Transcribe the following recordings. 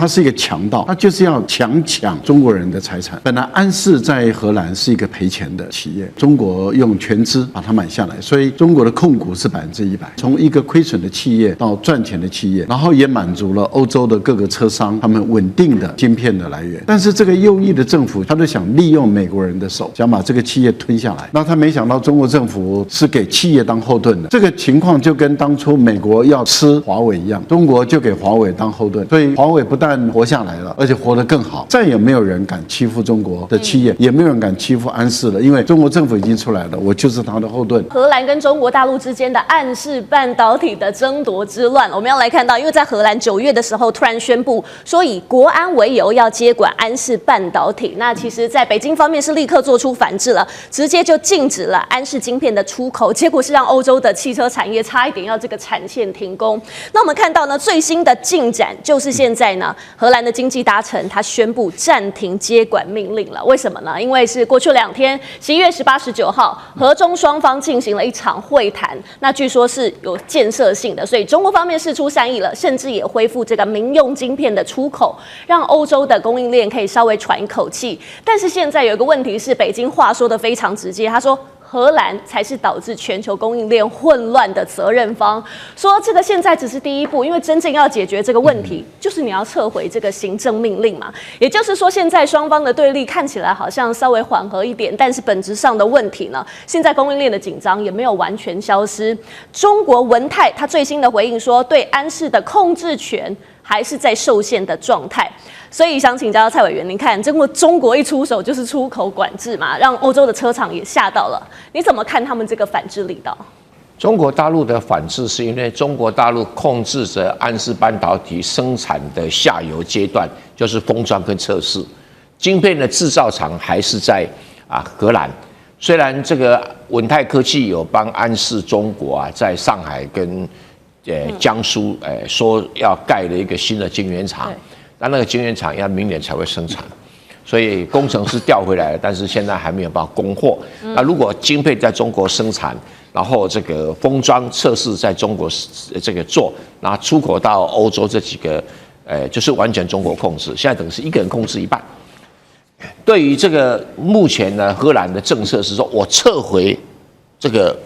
他是一个强盗，他就是要强抢中国人的财产。本来安氏在荷兰是一个赔钱的企业，中国用全资把它买下来，所以中国的控股是100%，从一个亏损的企业到赚钱的企业，然后也满足了欧洲的各个车商他们稳定的晶片的来源。但是这个右翼的政府，他就想利用美国人的手，想把这个企业吞下来。那他没想到中国政府是给企业当后盾的，这个情况就跟当初美国要吃华为一样，中国就给华为当后盾，所以华为不但活下来了，而且活得更好。再也没有人敢欺负中国的企业，也没有人敢欺负安氏了，因为中国政府已经出来了，我就是他的后盾。荷兰跟中国大陆之间的安氏半导体的争夺之乱，我们要来看到，因为在荷兰9月的时候突然宣布说以国安为由要接管安氏半导体，那其实在北京方面是立刻做出反制了，直接就禁止了安氏晶片的出口，结果是让欧洲的汽车产业差一点要这个产线停工。那我们看到呢，最新的进展就是现在呢，荷兰的经济大臣他宣布暂停接管命令了。为什么呢？因为是过去2天，11月18、19号，荷中双方进行了一场会谈，那据说是有建设性的，所以中国方面释出善意了，甚至也恢复这个民用晶片的出口，让欧洲的供应链可以稍微喘一口气。但是现在有一个问题是，北京话说得非常直接，他说荷兰才是导致全球供应链混乱的责任方，说这个现在只是第一步，因为真正要解决这个问题，就是你要撤回这个行政命令嘛。也就是说，现在双方的对立看起来好像稍微缓和一点，但是本质上的问题呢，现在供应链的紧张也没有完全消失。中国文泰他最新的回应说，对安氏的控制权还是在受限的状态。所以想请教蔡委员，您看，中国一出手就是出口管制嘛，让欧洲的车厂也吓到了。你怎么看他们这个反制力道？中国大陆的反制是因为中国大陆控制着安氏半导体生产的下游阶段，就是封装跟测试，晶片的制造厂还是在荷兰。虽然这个文泰科技有帮安氏中国在上海跟江苏说要盖了一个新的晶圆厂。那个晶圆厂要明年才会生产，所以工程师调回来了，但是现在还没有办法供货。那如果晶片在中国生产，然后这个封装测试在中国这个做，然后出口到欧洲这几个，就是完全中国控制。现在等于是一个人控制一半。对于这个目前呢，荷兰的政策是说我撤回这个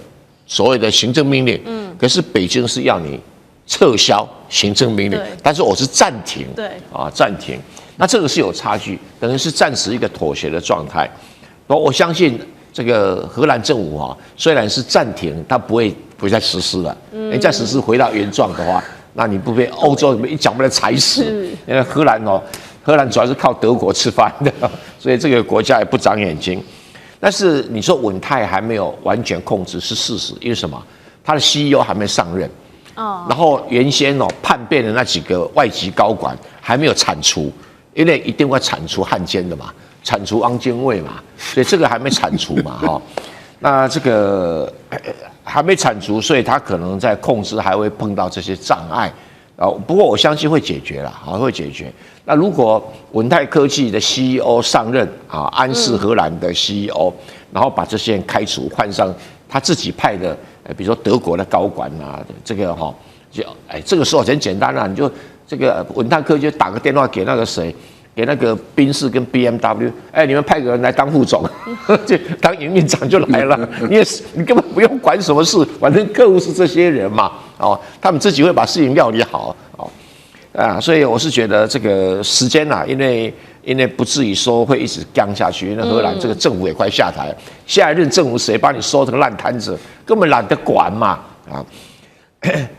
所谓的行政命令，可是北京是要你撤销行政命令，但是我是暂停，暂停。那这个是有差距，等于是暂时一个妥协的状态。我相信这个荷兰政府虽然是暂停，它不会再实施了。你再实施回到原状的话，那你不被欧洲一脚把它踩死。因为荷兰主要是靠德国吃饭的，所以这个国家也不长眼睛。但是你说文泰还没有完全控制是事实，因为什么？他的 CEO 还没上任。然后原先叛变的那几个外籍高管还没有铲除，因为一定会铲除汉奸的嘛，铲除汪精卫嘛，所以这个还没铲除嘛，那这个还没铲除，所以他可能在控制还会碰到这些障碍，不过我相信会解决了，会解决。那如果文泰科技的 CEO 上任安氏荷兰的 CEO，然后把这些人开除，换上他自己派的。比如说德国的高管这个这个时候很简单你就这个文泰科就打个电话给那个谁，给那个宾士跟 BMW， 你们派个人来当副总，就当营运长就来了，你根本不用管什么事，反正客户是这些人嘛，他们自己会把事情料理好，所以我是觉得这个时间因为不至于说会一直僵下去，因为荷兰这个政府也快下台，下一任政府谁帮你收这个烂摊子，根本懒得管嘛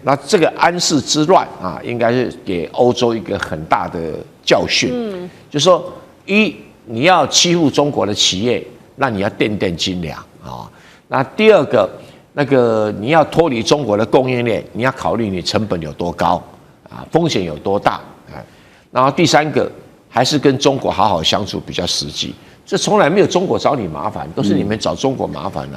那这个安氏之乱应该是给欧洲一个很大的教训，就是说你要欺负中国的企业，那你要垫垫斤两那第二个你要脱离中国的供应链，你要考虑你成本有多高风险有多大然后第三个。还是跟中国好好相处比较实际，这从来没有中国找你麻烦，都是你们找中国麻烦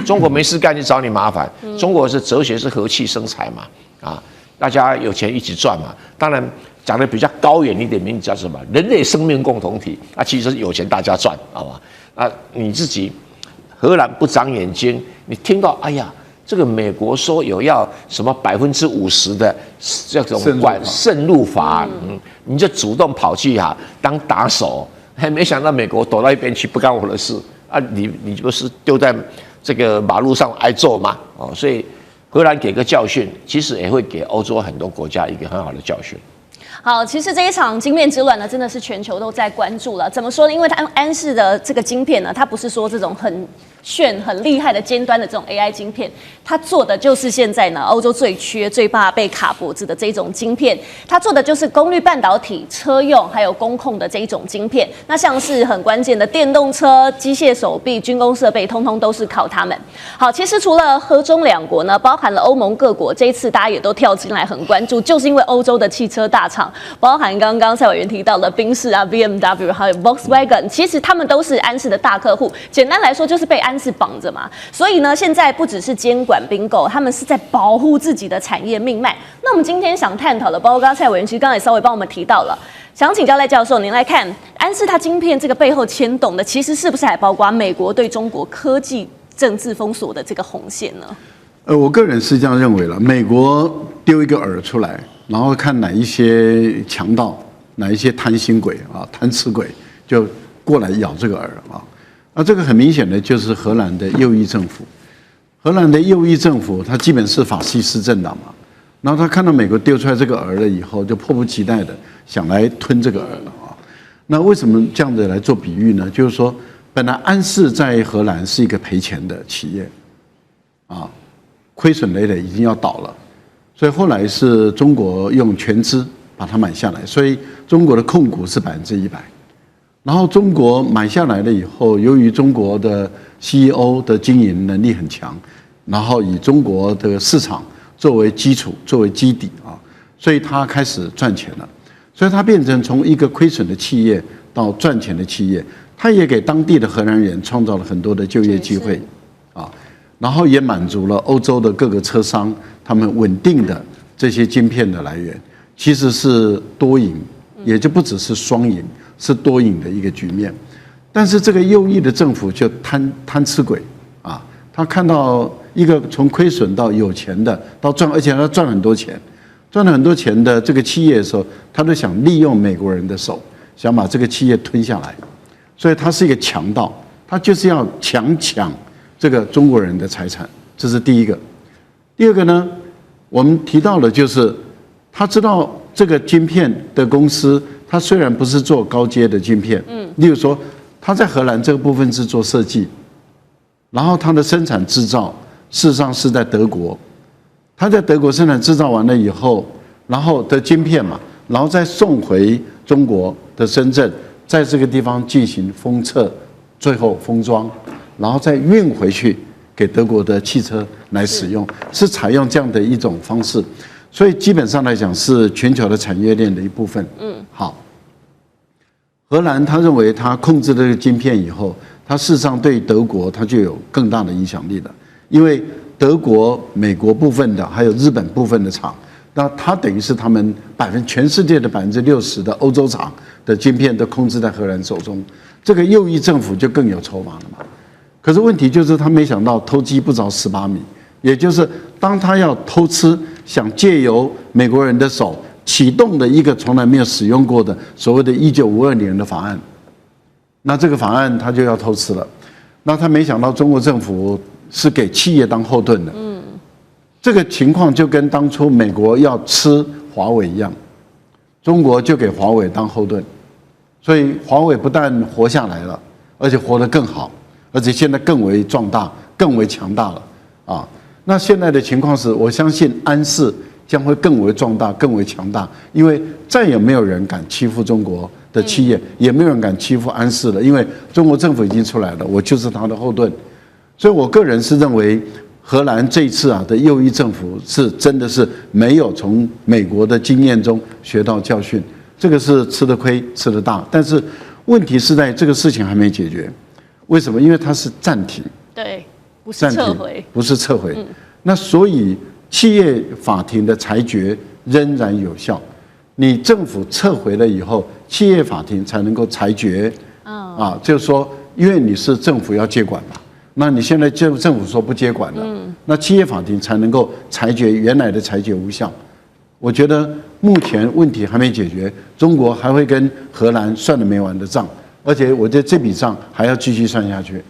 中国没事干就找你麻烦。中国是哲学是和气生财嘛，大家有钱一起赚嘛。当然讲的比较高远一点，名字叫什么？人类生命共同体。其实有钱大家赚，好吧？你自己荷兰不长眼睛，你听到哎呀，这个美国说有要什么50%的这种渗入法，你就主动跑去当打手，还没想到美国躲到一边去，不干我的事啊！你不是丢在这个马路上挨揍吗？所以荷兰给个教训，其实也会给欧洲很多国家一个很好的教训。好，其实这一场晶片之乱呢，真的是全球都在关注了。怎么说呢？因为它安氏的这个晶片呢，它不是说这种很炫、很厉害的尖端的这种 AI 晶片，它做的就是现在呢欧洲最缺、最怕被卡脖子的这种晶片。它做的就是功率半导体、车用还有工控的这一种晶片。那像是很关键的电动车、机械手臂、军工设备，通通都是靠它们。好，其实除了荷中两国呢，包含了欧盟各国，这一次大家也都跳进来很关注，就是因为欧洲的汽车大厂。包含刚刚蔡委员提到的宾士啊、BMW 还有 Volkswagen， 其实他们都是安氏的大客户。简单来说，就是被安氏绑着嘛。所以呢，现在不只是监管并购，他们是在保护自己的产业命脉。那我们今天想探讨的，包括刚刚蔡委员其实刚才也稍微帮我们提到了，想请教赖教授，您来看安氏它晶片这个背后牵动的，其实是不是还包括美国对中国科技政治封锁的这个红线呢？我个人是这样认为了，美国丢一个饵出来。然后看哪一些强盗，哪一些贪心鬼啊、贪吃鬼，就过来咬这个饵啊。那这个很明显的就是荷兰的右翼政府。荷兰的右翼政府，它基本是法西斯政党嘛。然后他看到美国丢出来这个饵了以后，就迫不及待的想来吞这个饵了啊。那为什么这样子来做比喻呢？就是说，本来安氏在荷兰是一个赔钱的企业，啊，亏损累累，已经要倒了。所以后来是中国用全资把它买下来，所以中国的控股是100%。然后中国买下来了以后，由于中国的 CEO 的经营能力很强，然后以中国的市场作为基础、作为基底啊，所以它开始赚钱了。所以它变成从一个亏损的企业到赚钱的企业，它也给当地的荷兰人创造了很多的就业机会啊。然后也满足了欧洲的各个车商他们稳定的这些晶片的来源，其实是多赢，也就不只是双赢，是多赢的一个局面。但是这个右翼的政府就贪吃鬼啊，他看到一个从亏损到有钱的到赚，而且他赚很多钱，赚了很多钱的这个企业的时候，他都想利用美国人的手，想把这个企业吞下来，所以他是一个强盗，他就是要强抢这个中国人的财产，这是第一个。第二个呢，我们提到了，就是他知道这个晶片的公司，他虽然不是做高阶的晶片，例如说他在荷兰这个部分是做设计，然后他的生产制造事实上是在德国，他在德国生产制造完了以后，然后的晶片嘛，然后再送回中国的深圳，在这个地方进行封测，最后封装。然后再运回去给德国的汽车来使用，是采用这样的一种方式，所以基本上来讲是全球的产业链的一部分。好，荷兰他认为他控制了这个晶片以后，他事实上对德国他就有更大的影响力了，因为德国、美国部分的还有日本部分的厂，那他等于是他们全世界的60%的欧洲厂的晶片都控制在荷兰手中，这个右翼政府就更有筹码了嘛。可是问题就是他没想到偷鸡不着18米，也就是当他要偷吃，想借由美国人的手启动的一个从来没有使用过的所谓的1952年的法案，那这个法案他就要偷吃了。那他没想到中国政府是给企业当后盾的，这个情况就跟当初美国要吃华为一样，中国就给华为当后盾，所以华为不但活下来了，而且活得更好。而且现在更为壮大、更为强大了啊！那现在的情况是，我相信安氏将会更为壮大、更为强大，因为再也没有人敢欺负中国的企业，也没有人敢欺负安氏了，因为中国政府已经出来了，我就是他的后盾。所以我个人是认为，荷兰这一次的右翼政府是真的是没有从美国的经验中学到教训，这个是吃的亏、吃的大。但是问题是在这个事情还没解决。为什么？因为它是暂停，对，不是撤回，不是撤回。那所以企业法庭的裁决仍然有效。你政府撤回了以后，企业法庭才能够裁决。就是说，因为你是政府要接管嘛，那你现在政府说不接管了，那企业法庭才能够裁决原来的裁决无效。我觉得目前问题还没解决，中国还会跟荷兰算了没完的账，而且我觉得这笔账还要继续算下去。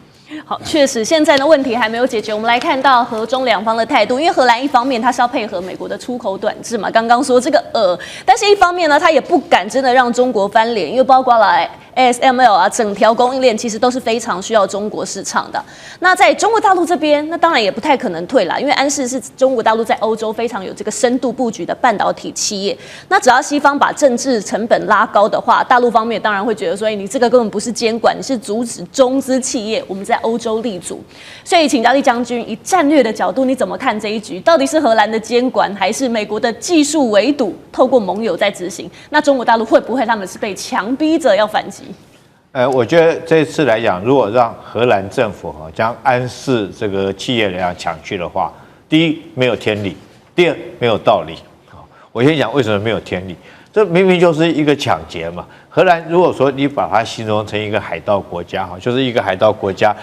好，确实现在的问题还没有解决。我们来看到荷中两方的态度，因为荷兰一方面它是要配合美国的出口短制嘛，刚刚说这个但是一方面呢，它也不敢真的让中国翻脸，因为包括了ASML 啊，整条供应链其实都是非常需要中国市场的。那在中国大陆这边，那当然也不太可能退啦，因为安氏是中国大陆在欧洲非常有这个深度布局的半导体企业。那只要西方把政治成本拉高的话，大陆方面当然会觉得说，你这个根本不是监管，你是阻止中资企业我们在欧洲立足。所以请教厉将军，以战略的角度，你怎么看这一局？到底是荷兰的监管，还是美国的技术围堵，透过盟友在执行？那中国大陆会不会他们是被强逼着要反击？我觉得这次来讲，如果让荷兰政府将安氏这个企业来讲抢去的话，第一没有天理，第二没有道理。我先讲为什么没有天理，这明明就是一个抢劫嘛。荷兰如果说你把它形容成一个海盗国家就是一个海盗国家，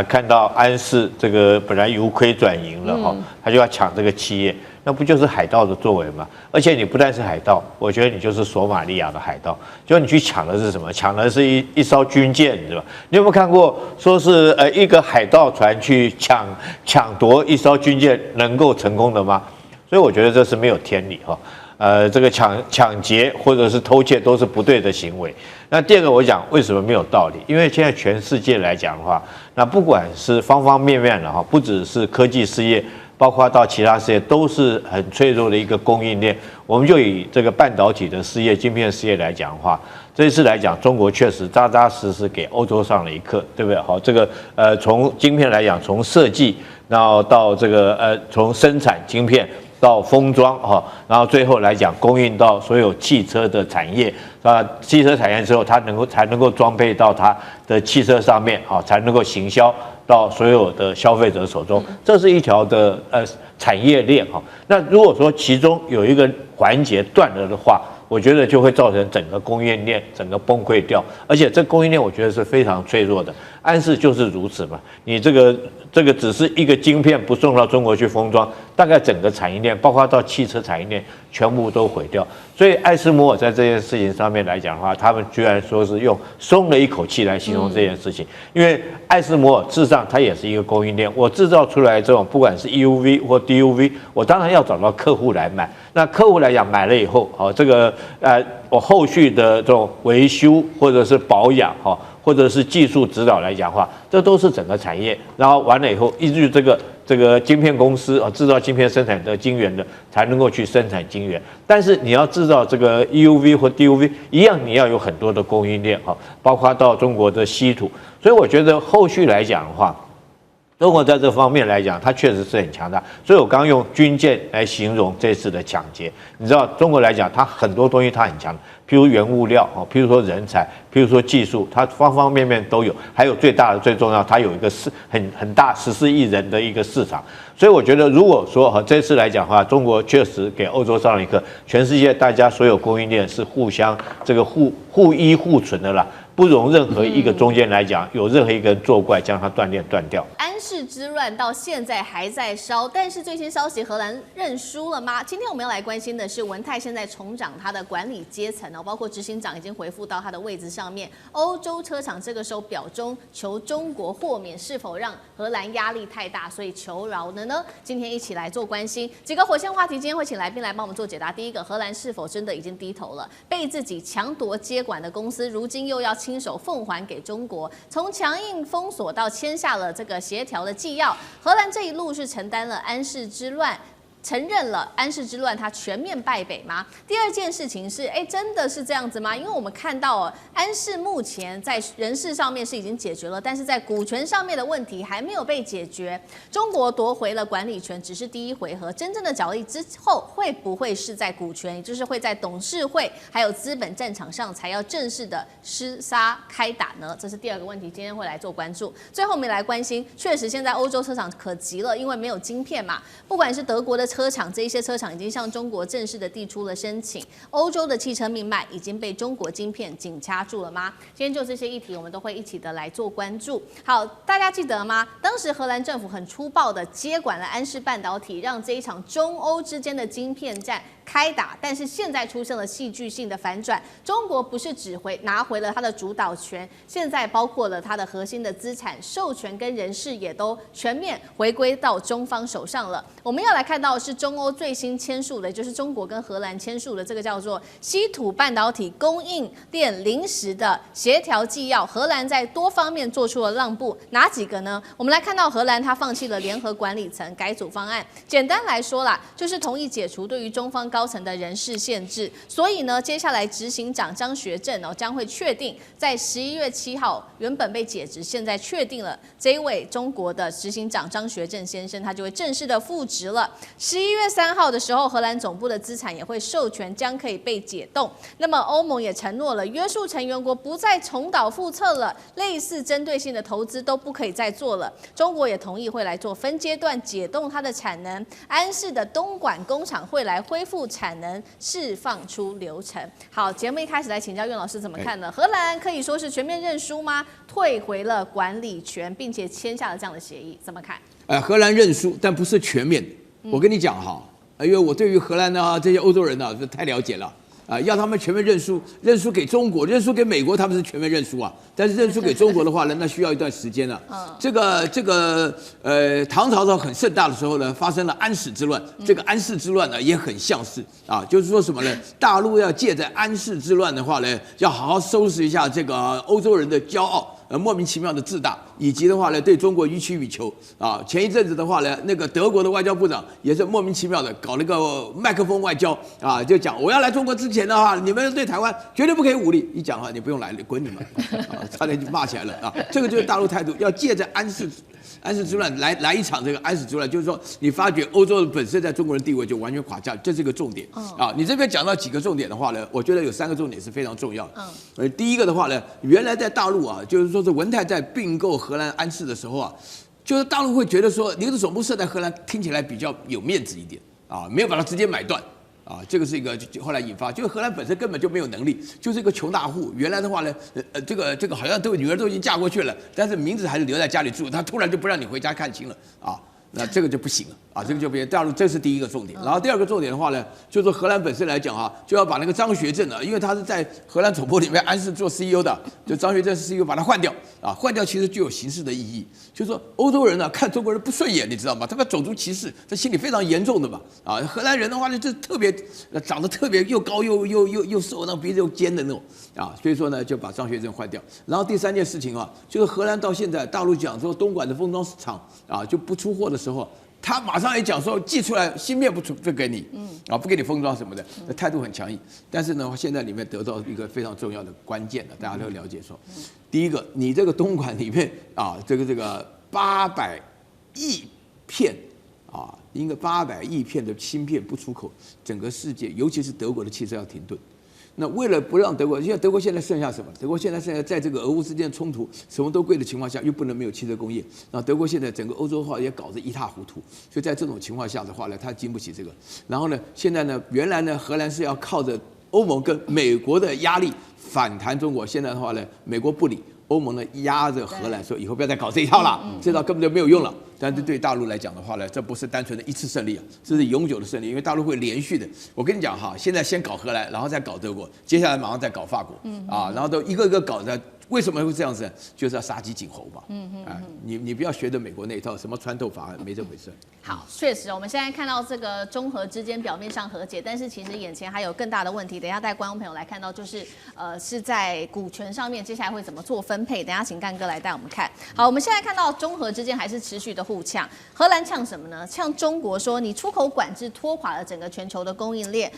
看到安氏这个本来由亏转盈了他就要抢这个企业。那不就是海盗的作为吗？而且你不但是海盗，我觉得你就是索马利亚的海盗。就你去抢的是什么？抢的是一艘军舰，对吧？你有没有看过说是一个海盗船去抢夺一艘军舰能够成功的吗？所以我觉得这是没有天理这个抢劫或者是偷窃都是不对的行为。那第二个我讲为什么没有道理？因为现在全世界来讲的话，那不管是方方面面的不只是科技事业。包括到其他事业都是很脆弱的一个供应链。我们就以这个半导体的事业、晶片事业来讲的话，这一次来讲，中国确实扎扎实实给欧洲上了一课，对不对？好，这个从晶片来讲，从设计，然后到这个从生产晶片到封装然后最后来讲供应到所有汽车的产业汽车产业之后，它才能够装配到它的汽车上面才能够行销到所有的消费者手中，这是一条的产业链那如果说其中有一个环节断了的话，我觉得就会造成整个供应链整个崩溃掉，而且这供应链我觉得是非常脆弱的。安氏就是如此嘛，你这个只是一个晶片不送到中国去封装，大概整个产业链，包括到汽车产业链，全部都毁掉。所以艾斯摩尔在这件事情上面来讲的话，他们居然说是用松了一口气来形容这件事情，因为艾斯摩尔事实上它也是一个供应链，我制造出来这种不管是 EUV 或 DUV， 我当然要找到客户来买。那客户来讲买了以后，这个我后续的这种维修或者是保养或者是技术指导来讲的话，这都是整个产业。然后完了以后，依据这个晶片公司制造晶片生产的晶圆的，才能够去生产晶圆。但是你要制造这个 EUV 或 DUV 一样，你要有很多的供应链包括到中国的稀土。所以我觉得后续来讲的话，中国在这方面来讲，它确实是很强大。所以我刚刚用军舰来形容这次的抢劫。你知道中国来讲，它很多东西它很强，譬如原物料譬如说人才，譬如说技术，它方方面面都有。还有最大的最重要，它有一个很大14亿人的一个市场。所以我觉得，如果说这次来讲的话，中国确实给欧洲上了一课，全世界大家所有供应链是互相这个互依互存的啦。不容任何一个中间来讲有任何一个人作怪将它断掉。安氏之乱到现在还在烧，但是最新消息，荷兰认输了吗？今天我们要来关心的是文泰现在重掌他的管理阶层包括执行长已经回复到他的位置上面。欧洲车厂这个时候表忠求中国豁免，是否让荷兰压力太大，所以求饶了呢？今天一起来做关心几个火线话题，今天会请来宾来帮我们做解答。第一个，荷兰是否真的已经低头了？被自己强夺接管的公司，如今又要亲手奉还给中国，从强硬封锁到签下了这个协调的纪要，荷兰这一路是承担了安氏之乱。承认了安氏之乱，它全面败北吗？第二件事情是，真的是这样子吗？因为我们看到安氏目前在人事上面是已经解决了，但是在股权上面的问题还没有被解决。中国夺回了管理权，只是第一回合，真正的角力之后会不会是在股权，也就是会在董事会还有资本战场上才要正式的厮杀开打呢？这是第二个问题，今天会来做关注。最后我们来关心，确实现在欧洲车厂可急了，因为没有晶片嘛，不管是德国的车厂，这一些车厂已经向中国正式的递出了申请。欧洲的汽车命脉已经被中国晶片紧掐住了吗？今天就这些议题，我们都会一起的来做关注。好，大家记得吗？当时荷兰政府很粗暴的接管了安氏半导体，让这一场中欧之间的晶片战开打。但是现在出现了戏剧性的反转，中国不是只拿回了它的主导权，现在包括了它的核心的资产授权跟人事也都全面回归到中方手上了。我们要来看到的是中欧最新签署的，就是中国跟荷兰签署的这个叫做稀土半导体供应链临时的协调纪要。荷兰在多方面做出了让步，哪几个呢？我们来看到荷兰它放弃了联合管理层改组方案，简单来说啦，就是同意解除对于中方高层的人事限制。所以呢，接下来执行长张学正将会确定在11月7号原本被解职，现在确定了这一位中国的执行长张学正先生，他就会正式的复职了。11月3号的时候，荷兰总部的资产也会授权将可以被解冻。那么欧盟也承诺了，约束成员国不再重蹈覆辙了，类似针对性的投资都不可以再做了。中国也同意会来做分阶段解冻它的产能，安氏的东莞工厂会来恢复产能，释放出流程。好，节目一开始来请教苑老师怎么看呢？荷兰可以说是全面认输吗？退回了管理权，并且签下了这样的协议，怎么看？荷兰认输，但不是全面。我跟你讲哈，因为我对于荷兰呢这些欧洲人呢太了解了。要他们全面认输，认输给中国，认输给美国，他们是全面认输啊。但是认输给中国的话呢，那需要一段时间了。唐朝很盛大的时候呢，发生了安史之乱。这个安史之乱呢，也很像是啊，就是说什么呢？大陆要借着安史之乱的话呢，要好好收拾一下这个欧洲人的骄傲。莫名其妙的自大，以及的话呢，对中国予取予求啊。前一阵子的话呢，那个德国的外交部长也是莫名其妙的搞那个麦克风外交啊，就讲我要来中国之前的话，你们对台湾绝对不可以武力。一讲话你不用来，滚你们啊，差点就骂起来了啊。这个就是大陆态度，要借着安史之乱来一场这个安史之乱，就是说你发觉欧洲本身在中国人地位就完全垮下，这是一个重点啊。你这边讲到几个重点的话呢，我觉得有3个重点是非常重要的。第一个的话呢，原来在大陆啊，就是说是文泰在并购荷兰安氏的时候啊，就是大陆会觉得说你的总部设在荷兰，听起来比较有面子一点啊，没有把它直接买断。这个是一个后来引发，就是荷兰本身根本就没有能力，就是一个穷大户。原来的话呢，这个好像女儿都已经嫁过去了，但是名字还是留在家里住，他突然就不让你回家看亲了啊。那这个就不行了啊，这个就不行。大陆这是第一个重点。然后第二个重点的话呢，就是荷兰本身来讲哈，就要把那个张学正因为他是在荷兰总部里面安氏做 CEO 的，就张学正 CEO 把他换掉啊，换掉其实具有形式的意义，就是说欧洲人呢看中国人不顺眼，你知道吗？他们种族歧视，这心理非常严重的嘛啊。荷兰人的话呢，就特别长得特别又高又瘦，那鼻子又尖的那种啊，所以说呢就把张学正换掉。然后第3件事情啊，就是荷兰到现在大陆讲说东莞的封装厂啊就不出货的时候，他马上也讲说寄出来芯片不给你，不给你封装什么的，态度很强硬。但是呢，现在里面得到一个非常重要的关键的，大家都了解说，第一个，你这个东莞里面啊，这个800亿片啊，应该800亿片的芯片不出口，整个世界尤其是德国的汽车要停顿。那为了不让德国，因为德国现在剩下什么？德国现在在这个俄乌之间冲突什么都贵的情况下，又不能没有汽车工业。然后德国现在整个欧洲化也搞得一塌糊涂，所以在这种情况下的话呢，它经不起这个。然后呢，现在呢，原来呢，荷兰是要靠着欧盟跟美国的压力反弹中国，现在的话呢，美国不理。欧盟呢压着荷兰说以后不要再搞这一套了，这套根本就没有用了。但是对大陆来讲的话呢，这不是单纯的一次胜利啊，这是永久的胜利，因为大陆会连续的。我跟你讲哈，现在先搞荷兰，然后再搞德国，接下来马上再搞法国，然后都一个一个搞的。为什么会这样子？就是要杀鸡儆猴嘛。你不要学着美国那一套什么穿透法案，没这回事。好，确实，我们现在看到这个中荷之间表面上和解，但是其实眼前还有更大的问题。等一下带观众朋友来看到，就是是在股权上面，接下来会怎么做分配？等一下请干哥来带我们看。好，我们现在看到中荷之间还是持续的互呛。荷兰呛什么呢？呛中国说你出口管制拖垮了整个全球的供应链，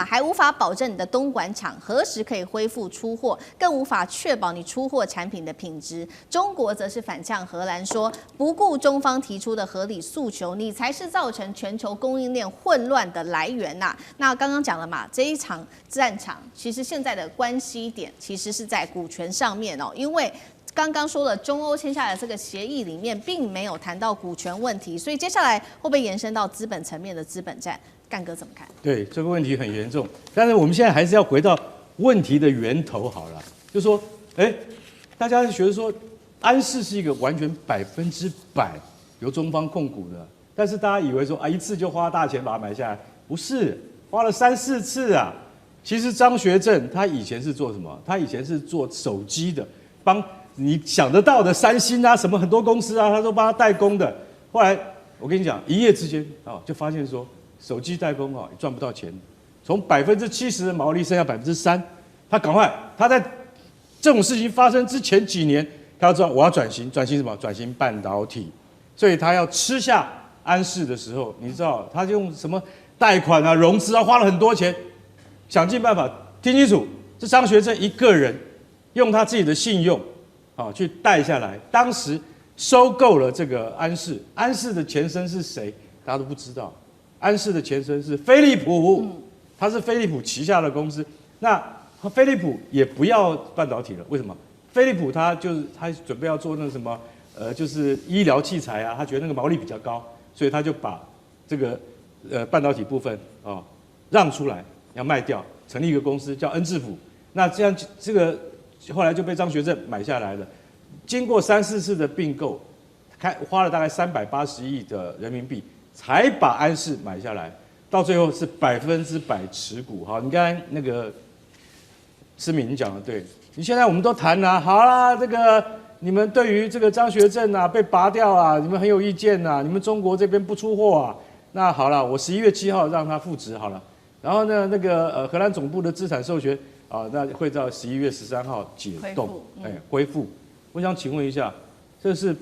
还无法保证你的东莞厂何时可以恢复出货，更无法确保你出货产品的品质。中国则是反呛荷兰说，不顾中方提出的合理诉求，你才是造成全球供应链混乱的来源呐。那刚刚讲了嘛，这一场战场其实现在的关系点其实是在股权上面哦，因为刚刚说了，中欧签下来的这个协议里面并没有谈到股权问题，所以接下来会不会延伸到资本层面的资本战？干哥怎么看？对，这个问题很严重，但是我们现在还是要回到问题的源头好了，就说，大家觉得说安氏是一个完全100%由中方控股的，但是大家以为说一次就花大钱把它买下来，不是，花了3、4次啊。其实张学正他以前是做什么？他以前是做手机的，帮你想得到的三星啊，什么很多公司啊，他都帮他代工的。后来我跟你讲，一夜之间就发现说手机代工也赚不到钱，从70%的毛利剩下3%，他赶快他在这种事情发生之前几年，他要知道我要转型什么？转型半导体，所以他要吃下安氏的时候，你知道他用什么贷款啊、融资啊，花了很多钱。想尽办法，听清楚，是张学正一个人用他自己的信用，去贷下来。当时收购了这个安氏，安氏的前身是谁？大家都不知道。安氏的前身是飞利浦，它是飞利浦旗下的公司。那飞利浦也不要半导体了，为什么？飞利浦他准备要做那个什么，就是医疗器材啊，他觉得那个毛利比较高，所以他就把这个半导体部分让出来。要卖掉，成立一个公司叫恩智浦。那这样这个后来就被张学正买下来了。经过3、4次的并购，花了大概380亿的人民币，才把安氏买下来。到最后是100%持股。好，你刚才那个思敏你讲的对，你现在我们都谈了，好啦，这个你们对于这个张学正被拔掉啊，你们很有意见啊，你们中国这边不出货啊。那好了，我11月7号让他复职好了。然后呢，那个荷兰总部的资产授权那会到11月13号解冻，恢复。我想请问一下，这是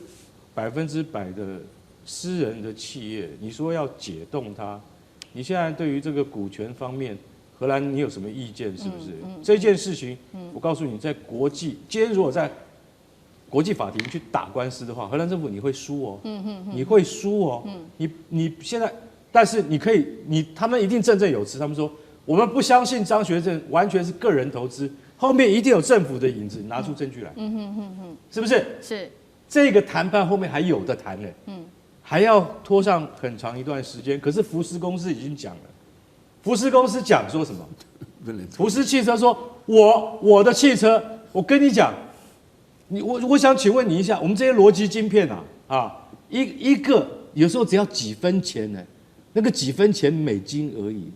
100%的私人的企业，你说要解冻它，你现在对于这个股权方面，荷兰你有什么意见？是不是？这件事情，我告诉你，在今天如果在国际法庭去打官司的话，荷兰政府你会输哦，你会输哦，你现在。但是他们一定振振有词。他们说我们不相信张学正完全是个人投资，后面一定有政府的影子，拿出证据来。是不是？是。这个谈判后面还有的谈呢，还要拖上很长一段时间。可是福斯公司已经讲了，福斯公司讲说什么？福斯汽车说，我的汽车，我跟你讲，我想请问你一下，我们这些逻辑晶片一个有时候只要几分钱呢？那个几分钱美金而已，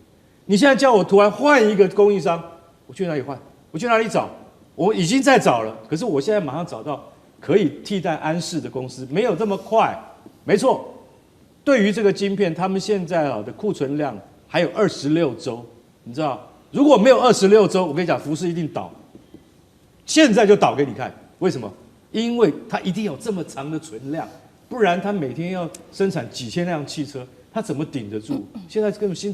你现在叫我突然换一个供应商，我去哪里换？我去哪里找？我已经在找了，可是我现在马上找到可以替代安氏的公司，没有这么快。没错，对于这个晶片，他们现在的库存量还有26周，你知道，如果没有26周，我跟你讲，福斯一定倒，现在就倒给你看。为什么？因为它一定有这么长的存量，不然它每天要生产几千辆汽车。他怎么顶得住？现在根本心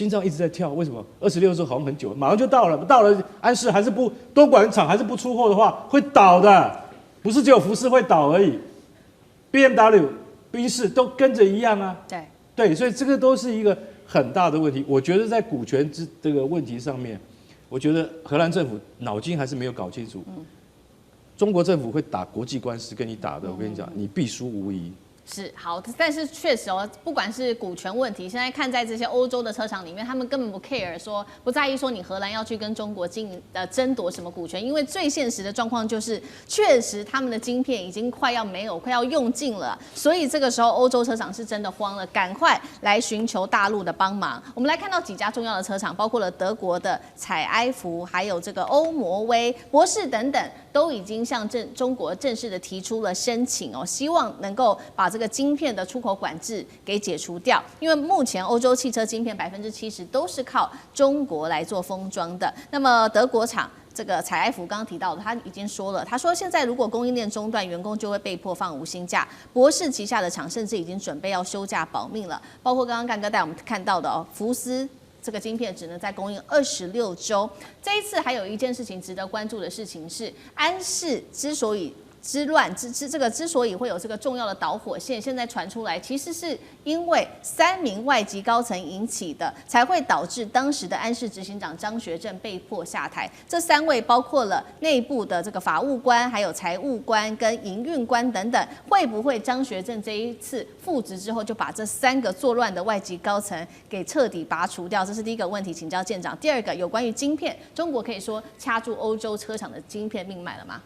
脏一直在跳，为什么？26周好像很久，马上就到了，到了安氏还是不多管厂还是不出货的话，会倒的，不是只有福斯会倒而已 ，BMW、宾士都跟着一样啊。对，所以这个都是一个很大的问题。我觉得在股权这个问题上面，我觉得荷兰政府脑筋还是没有搞清楚。中国政府会打国际官司跟你打的，我跟你讲，你必输无疑。是好，但是确实不管是股权问题，现在看在这些欧洲的车厂里面，他们根本不 care 说，不在意说你荷兰要去跟中国争夺什么股权，因为最现实的状况就是，确实他们的晶片已经快要用尽了，所以这个时候欧洲车厂是真的慌了，赶快来寻求大陆的帮忙。我们来看到几家重要的车厂，包括了德国的采埃孚，还有这个欧摩威、博世等等，都已经向中国正式的提出了申请希望能够把这个晶片的出口管制给解除掉，因为目前欧洲汽车晶片70%都是靠中国来做封装的。那么德国厂这个采埃孚刚刚提到的，他已经说了，他说现在如果供应链中断，员工就会被迫放无薪假。博世旗下的厂甚至已经准备要休假保命了，包括刚刚干哥带我们看到的福斯。这个晶片只能再供应26周。这一次还有一件事情值得关注的事情是，安氏之所以之乱之所以会有这个重要的导火线，现在传出来，其实是因为3名外籍高层引起的，才会导致当时的安氏执行长张学正被迫下台。这3位包括了内部的这个法务官、还有财务官跟营运官等等，会不会张学正这一次复职之后就把这3个作乱的外籍高层给彻底拔除掉？这是第一个问题，请教舰长。第二个有关于晶片，中国可以说掐住欧洲车厂的晶片命脉了吗？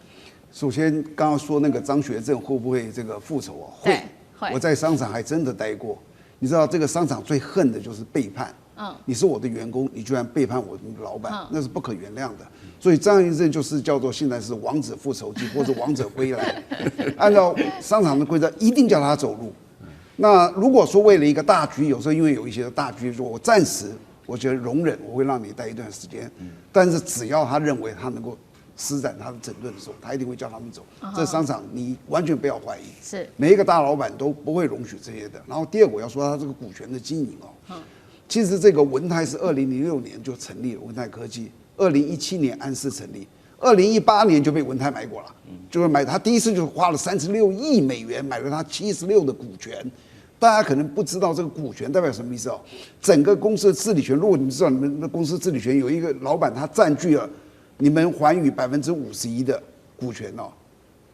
首先，刚刚说那个张学正会不会这个复仇啊？会。我在商场还真的待过。你知道这个商场最恨的就是背叛。你是我的员工，你居然背叛我的老板，那是不可原谅的。所以张学正就是叫做现在是王子复仇记或者王者归来。按照商场的规则，一定叫他走路。那如果说为了一个大局，有时候因为有一些大局，说我暂时我觉得容忍，我会让你待一段时间。但是只要他认为他能够施展他的整顿的时候，他一定会叫他们走。这商场你完全不要怀疑，是每一个大老板都不会容许这些的。然后第二个我要说他这个股权的经营哦，其实这个文泰是2006年就成立了文泰科技，2017年安氏成立，2018年就被文泰买过了，就是买他第一次就花了36亿美元买了他76%的股权。大家可能不知道这个股权代表什么意思哦。整个公司的治理权，如果你们知道你们的公司治理权有一个老板他占据了你们寰宇51%的股权哦，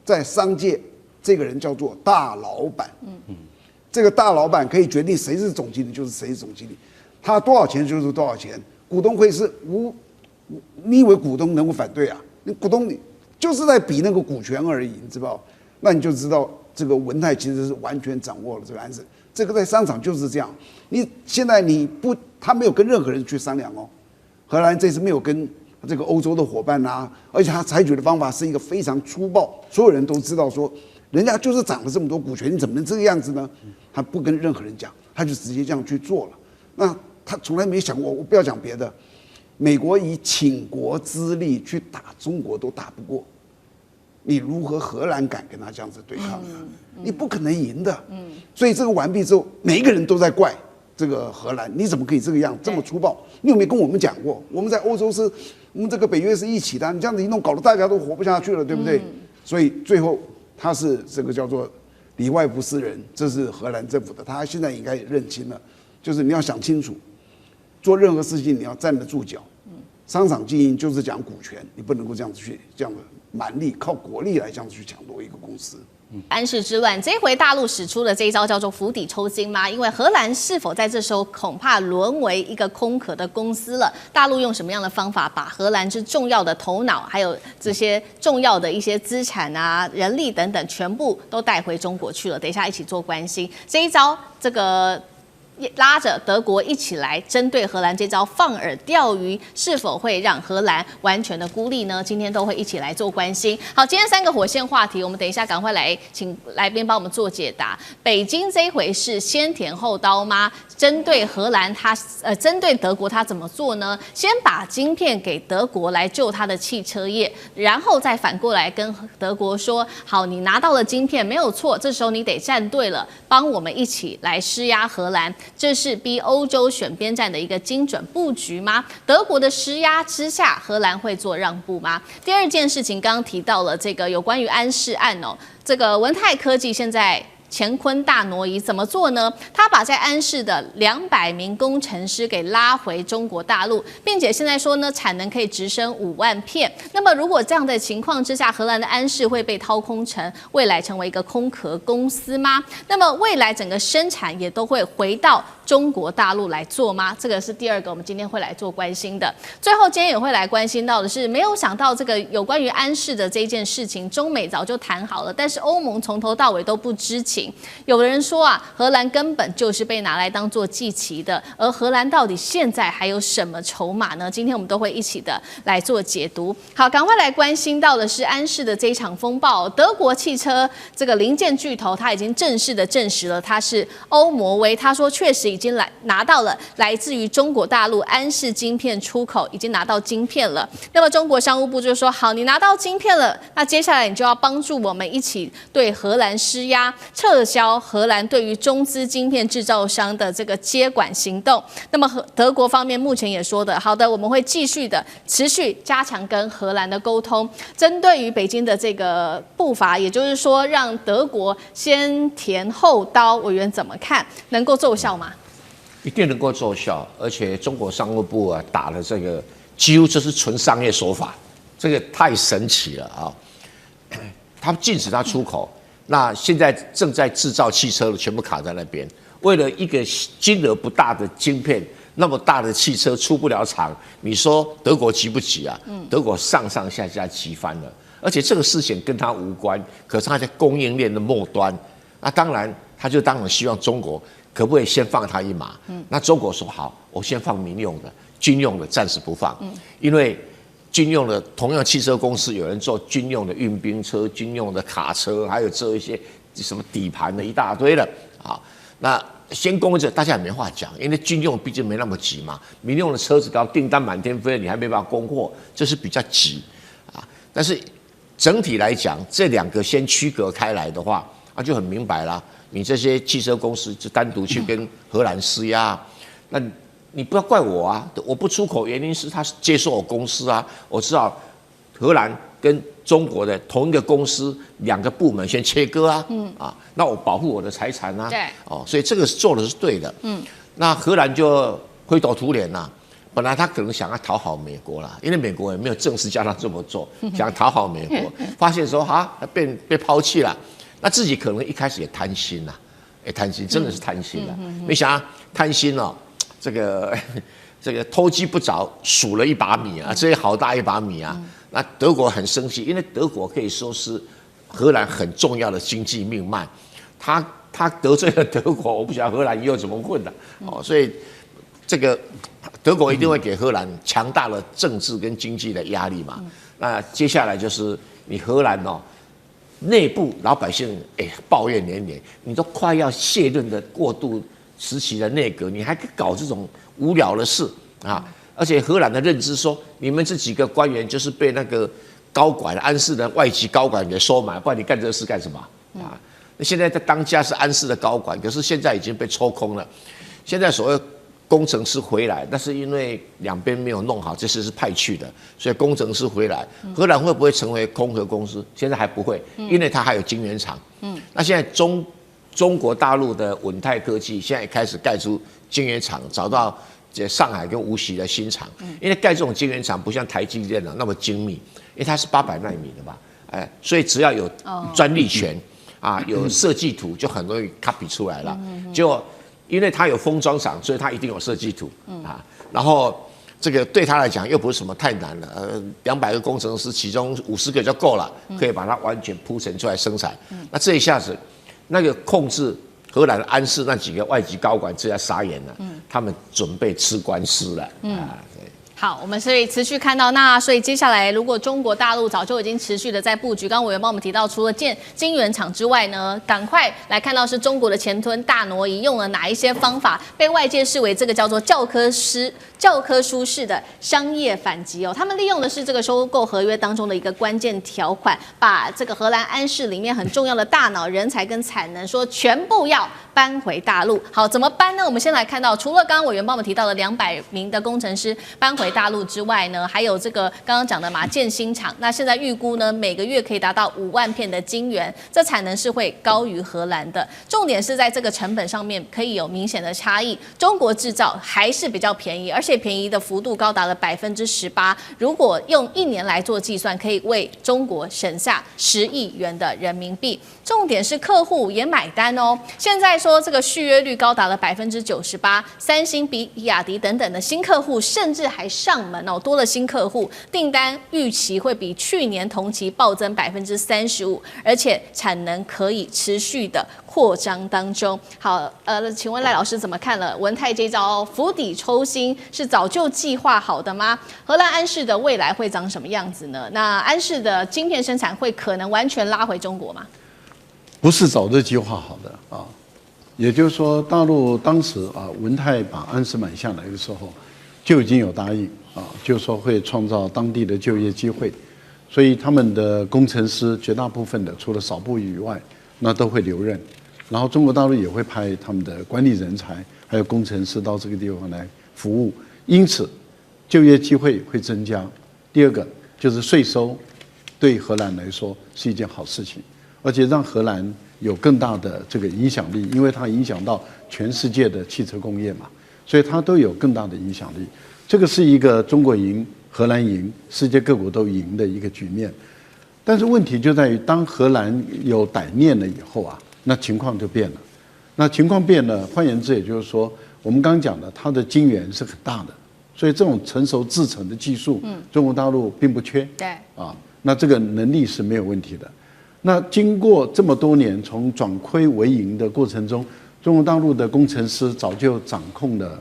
在商界这个人叫做大老板。这个大老板可以决定谁是总经理就是谁是总经理，他多少钱就是多少钱。股东会是你以为股东能够反对啊？你股东就是在比那个股权而已，你知道？那你就知道这个文泰其实是完全掌握了这个安氏。这个在商场就是这样。你现在他没有跟任何人去商量哦。荷兰这次没有跟这个欧洲的伙伴啊，而且他采取的方法是一个非常粗暴，所有人都知道说，人家就是涨了这么多股权，你怎么能这个样子呢？他不跟任何人讲，他就直接这样去做了。那他从来没想过，我不要讲别的，美国以倾国之力去打中国都打不过，你如何荷兰敢跟他这样子对抗呢？你不可能赢的。所以这个完毕之后，每一个人都在怪这个荷兰，你怎么可以这个样这么粗暴？你有没有跟我们讲过？我们在欧洲是，我们这个北约是一起的，你这样子一弄，搞得大家都活不下去了，对不对？所以最后他是这个叫做里外不是人，这是荷兰政府的，他现在应该也认清了，就是你要想清楚，做任何事情你要站得住脚。商场经营就是讲股权，你不能够这样子去这样的蛮力靠国力来这样子去抢夺一个公司。安氏之乱，这回大陆使出的这一招叫做釜底抽薪吗？因为荷兰是否在这时候恐怕沦为一个空壳的公司了？大陆用什么样的方法把荷兰之重要的头脑，还有这些重要的一些资产啊、人力等等，全部都带回中国去了？等一下一起做关心这一招，这个。拉着德国一起来针对荷兰这招放饵钓鱼，是否会让荷兰完全的孤立呢？今天都会一起来做关心。好，今天3个火线话题，我们等一下赶快来请来宾帮我们做解答。北京这一回是先甜后刀吗？针对荷兰针对德国他怎么做呢？先把晶片给德国来救他的汽车业，然后再反过来跟德国说：好，你拿到了晶片没有错，这时候你得站队了，帮我们一起来施压荷兰。这是逼欧洲选边站的一个精准布局吗？德国的施压之下，荷兰会做让步吗？第二件事情，刚刚提到了这个有关于安氏案哦，这个文泰科技现在乾坤大挪移，怎么做呢？他把在安氏的200名工程师给拉回中国大陆，并且现在说呢，产能可以直升5万片。那么如果这样的情况之下，荷兰的安氏会被掏空成未来成为一个空壳公司吗？那么未来整个生产也都会回到中国大陆来做吗？这个是第二个我们今天会来做关心的。最后今天也会来关心到的是，没有想到这个有关于安氏的这件事情，中美早就谈好了，但是欧盟从头到尾都不知情。有人说啊，荷兰根本就是被拿来当做祭旗的，而荷兰到底现在还有什么筹码呢？今天我们都会一起的来做解读。好，赶快来关心到的是安氏的这一场风暴。德国汽车这个零件巨头，他已经正式的证实了他是欧摩威，他说确实已经拿到了来自于中国大陆安氏晶片出口，已经拿到晶片了。那么中国商务部就说，好，你拿到晶片了，那接下来你就要帮助我们一起对荷兰施压，彻撤销荷兰对于中资晶片制造商的这个接管行动。那么德国方面目前也说的，好的，我们会继续的持续加强跟荷兰的沟通，针对于北京的这个步伐，也就是说让德国先甜后刀，委员怎么看？能够奏效吗？一定能够奏效，而且中国商务部啊打了这个，几乎就是纯商业手法，这个太神奇了啊！他禁止它出口，那现在正在制造汽车的全部卡在那边，为了一个金额不大的晶片，那么大的汽车出不了厂，你说德国急不急啊？德国上上下下急翻了，而且这个事情跟他无关，可是他在供应链的末端，那当然他就当然希望中国可不可以先放他一马？那中国说好，我先放民用的，军用的暂时不放，因为军用的同样汽车公司有人做军用的运兵车、军用的卡车，还有做一些什么底盘的一大堆的啊。那先供着大家也没话讲，因为军用毕竟没那么急嘛，民用的车子刚订单满天飞，你还没办法供货，这是比较急啊。但是整体来讲，这两个先区隔开来的话，那就很明白啦。你这些汽车公司就单独去跟荷兰施压，那你不要怪我啊！我不出口原因是他接受我公司啊，我知道荷兰跟中国的同一个公司两个部门先切割啊，那我保护我的财产啊，对，所以这个做的是对的，那荷兰就灰头土脸啦。本来他可能想要讨好美国啦，因为美国也没有正式叫他这么做，想讨好美国，发现说被抛弃了。那自己可能一开始也贪心啦，贪心真的是贪心啦，没想到贪心哦，这个偷鸡不着数了一把米啊，这也好大一把米啊。那德国很生气，因为德国可以说是荷兰很重要的经济命脉，他得罪了德国，我不晓得荷兰以后怎么混的所以这个德国一定会给荷兰强大的政治跟经济的压力嘛。那接下来就是你荷兰内部老百姓抱怨连连，你都快要卸任的过渡时期的内阁，你还搞这种无聊的事啊！而且荷兰的认知说，你们这几个官员就是被那个高管安氏的外籍高管给收买，不然你干这个事干什么啊？那现在在当家是安氏的高管，可是现在已经被抽空了。现在所谓工程师回来，但是因为两边没有弄好，这次是派去的，所以工程师回来，荷兰会不会成为空壳公司？现在还不会，因为它还有晶圆厂。那现在中国大陆的稳泰科技现在也开始盖出晶圆厂，找到上海跟无锡的新厂。因为盖这种晶圆厂不像台积电那么精密，因为它是800奈米的嘛，所以只要有专利权有设计图，就很容易 copy 出来了。就因为它有封装厂，所以它一定有设计图然后这个对他来讲又不是什么太难了，200个工程师，其中50个就够了，可以把它完全铺陈出来生产。那这一下子，那个控制荷兰安氏那几个外籍高管，这下傻眼了，他们准备吃官司了好，我们所以持续看到，那所以接下来，如果中国大陆早就已经持续的在布局，刚刚委员帮我们提到，除了建晶圆厂之外呢，赶快来看到是中国的前吞大挪移用了哪一些方法，被外界视为这个叫做教科书式的商业反击他们利用的是这个收购合约当中的一个关键条款，把这个荷兰安氏里面很重要的大脑、人才跟产能说全部要搬回大陆。好，怎么搬呢？我们先来看到，除了刚刚委员帮我们提到的200名的工程师搬回大陆之外呢，还有这个刚刚讲的嘛建新厂，那现在预估呢每个月可以达到5万片的晶圆，这产能是会高于荷兰的。重点是在这个成本上面可以有明显的差异，中国制造还是比较便宜，而且便宜的幅度高达了18%。如果用1年来做计算，可以为中国省下10亿元的人民币。重点是客户也买单现在说这个续约率高达了98%，三星、比亚迪等等的新客户甚至还上门多了新客户，订单预期会比去年同期暴增35%，而且产能可以持续的扩张当中。好，请问赖老师怎么看了文泰这招釜底抽薪是早就计划好的吗？荷兰安氏的未来会长什么样子呢？那安氏的晶片生产会可能完全拉回中国吗？不是早就计划好的也就是说，大陆当时文泰把安氏买下来的时候，就已经有答应就是说会创造当地的就业机会，所以他们的工程师绝大部分的，除了少部以外，那都会留任。然后中国大陆也会派他们的管理人才还有工程师到这个地方来服务，因此就业机会会增加。第二个就是税收对荷兰来说是一件好事情，而且让荷兰有更大的这个影响力，因为它影响到全世界的汽车工业嘛，所以它都有更大的影响力。这个是一个中国赢、荷兰赢、世界各国都赢的一个局面。但是问题就在于，当荷兰有歹念了以后啊，那情况就变了。那情况变了，换言之，也就是说，我们刚刚讲的，它的晶圆是很大的，所以这种成熟制程的技术，中国大陆并不缺。对啊，那这个能力是没有问题的。那经过这么多年从转亏为盈的过程中，中国大陆的工程师早就掌控了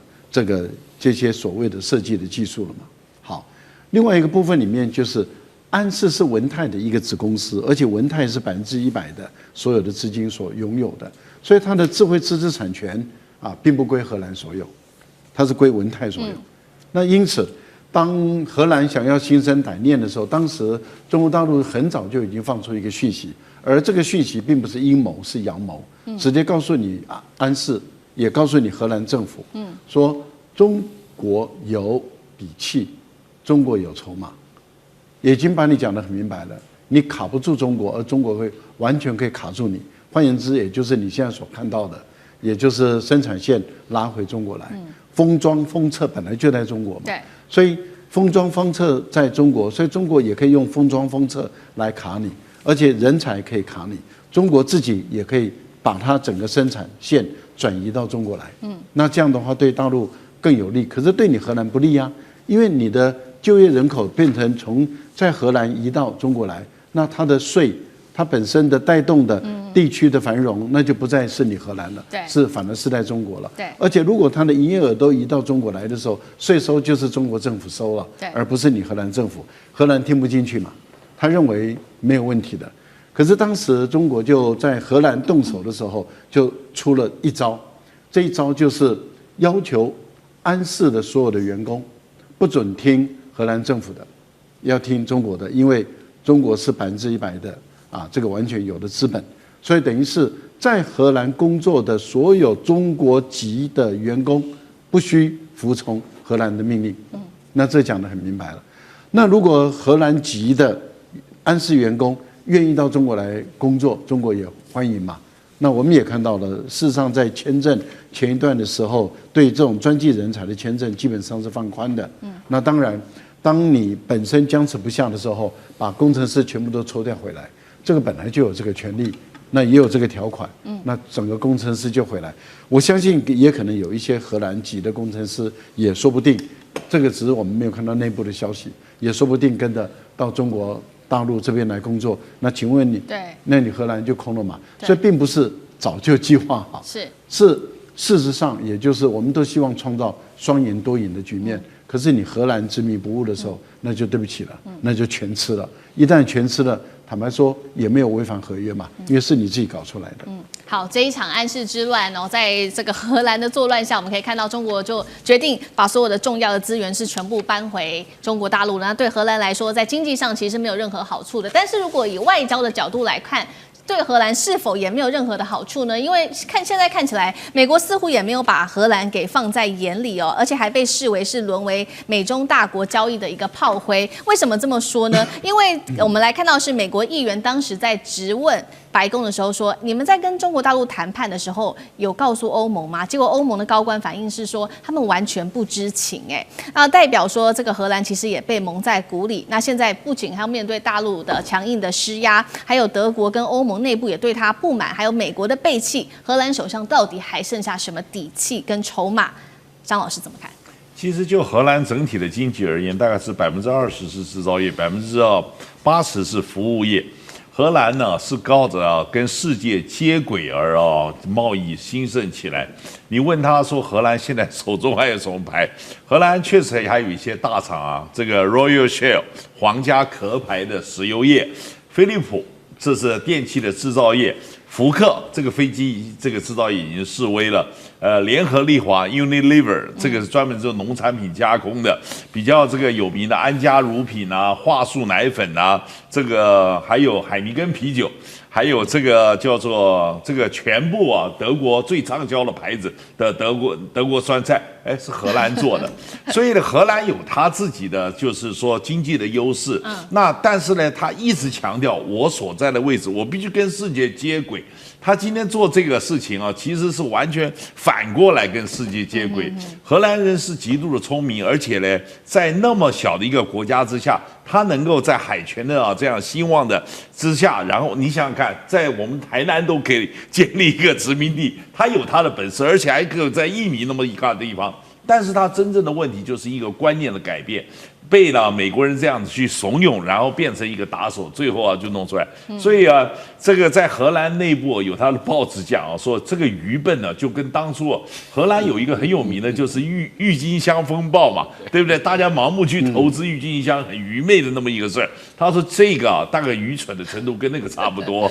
这些所谓的设计的技术了嘛。好，另外一个部分里面就是安仕是文泰的一个子公司，而且文泰是100%的所有的资金所拥有的，所以它的智慧知识产权啊，并不归荷兰所有，它是归文泰所有。那因此，当荷兰想要心生歹念的时候，当时中国大陆很早就已经放出一个讯息，而这个讯息并不是阴谋，是阳谋，直接告诉你安仕，也告诉你荷兰政府，说中国有底气，中国有筹码，已经把你讲得很明白了，你卡不住中国，而中国会完全可以卡住你。换言之，也就是你现在所看到的，也就是生产线拉回中国来，封装封测本来就在中国嘛，对，所以封装封测在中国，所以中国也可以用封装封测来卡你，而且人才可以卡你，中国自己也可以把它整个生产线转移到中国来，那这样的话对大陆更有利，可是对你荷兰不利啊，因为你的就业人口变成从在荷兰移到中国来，那它的税，它本身的带动的地区的繁荣，那就不再是你荷兰了，对，反而是在中国了。对，而且如果它的营业额都移到中国来的时候，税收就是中国政府收了，对，而不是你荷兰政府。荷兰听不进去嘛，他认为没有问题的。可是当时中国就在荷兰动手的时候，就出了一招，这一招就是要求安仕的所有的员工不准听荷兰政府的，要听中国的，因为中国是100%的啊，这个完全有的资本，所以等于是在荷兰工作的所有中国籍的员工不需服从荷兰的命令。那这讲得很明白了。那如果荷兰籍的安仕员工愿意到中国来工作，中国也欢迎嘛。那我们也看到了，事实上在签证前一段的时候，对这种专技人才的签证基本上是放宽的。那当然，当你本身僵持不下的时候，把工程师全部都抽调回来，这个本来就有这个权利，那也有这个条款。那整个工程师就回来。我相信也可能有一些荷兰籍的工程师，也说不定，这个只是我们没有看到内部的消息，也说不定跟着到中国大陆这边来工作，那请问你，对，那你荷兰就空了嘛？所以并不是早就计划好，是事实上，也就是我们都希望创造双赢多赢的局面。可是你荷兰执迷不悟的时候，那就对不起了，那就全吃了。一旦全吃了，坦白说也没有违反合约嘛，因为是你自己搞出来的。好，这一场安仕之乱哦，在这个荷兰的作乱下，我们可以看到中国就决定把所有的重要的资源是全部搬回中国大陆。那对荷兰来说，在经济上其实没有任何好处的。但是如果以外交的角度来看，对荷兰是否也没有任何的好处呢？因为现在看起来，美国似乎也没有把荷兰给放在眼里哦，而且还被视为是沦为美中大国交易的一个炮灰。为什么这么说呢？因为我们来看到是美国议员当时在质问白宫的时候说，你们在跟中国大陆谈判的时候有告诉欧盟吗？结果欧盟的高官反应是说他们完全不知情，那代表说这个荷兰其实也被蒙在鼓里。那现在不仅还要面对大陆的强硬的施压，还有德国跟欧盟内部也对他不满，还有美国的背弃，荷兰首相到底还剩下什么底气跟筹码？张老师怎么看？其实就荷兰整体的经济而言，大概是20%是制造业，80%是服务业。荷兰呢是靠着跟世界接轨而贸易兴盛起来。你问他说荷兰现在手中还有什么牌？荷兰确实还有一些大厂啊，这个 Royal Shell 皇家壳牌的石油业，飞利浦这是电器的制造业，福克这个飞机这个制造业已经示威了，联合利华 Unilever 这个是专门做农产品加工的，比较这个有名的安佳乳品啊、桦树奶粉啊，这个还有海尼根啤酒。还有这个叫做这个全部啊，德国最畅销的牌子的德国酸菜，哎，是荷兰做的，所以呢，荷兰有它自己的就是说经济的优势。那但是呢，他一直强调我所在的位置，我必须跟世界接轨。他今天做这个事情啊，其实是完全反过来跟世界接轨。荷兰人是极度的聪明，而且呢，在那么小的一个国家之下，他能够在海权的这样兴旺的之下，然后你想想看，在我们台南都可以建立一个殖民地，他有他的本事，而且还可以在印尼那么一个地方。但是他真正的问题就是一个观念的改变，被了美国人这样子去怂恿，然后变成一个打手，最后就弄出来。所以这个在荷兰内部有他的报纸讲说这个愚笨呢，就跟当初荷兰有一个很有名的就是郁金香风暴嘛，对不对？大家盲目去投资郁金香，很愚昧的那么一个事儿。他说这个大概愚蠢的程度跟那个差不多。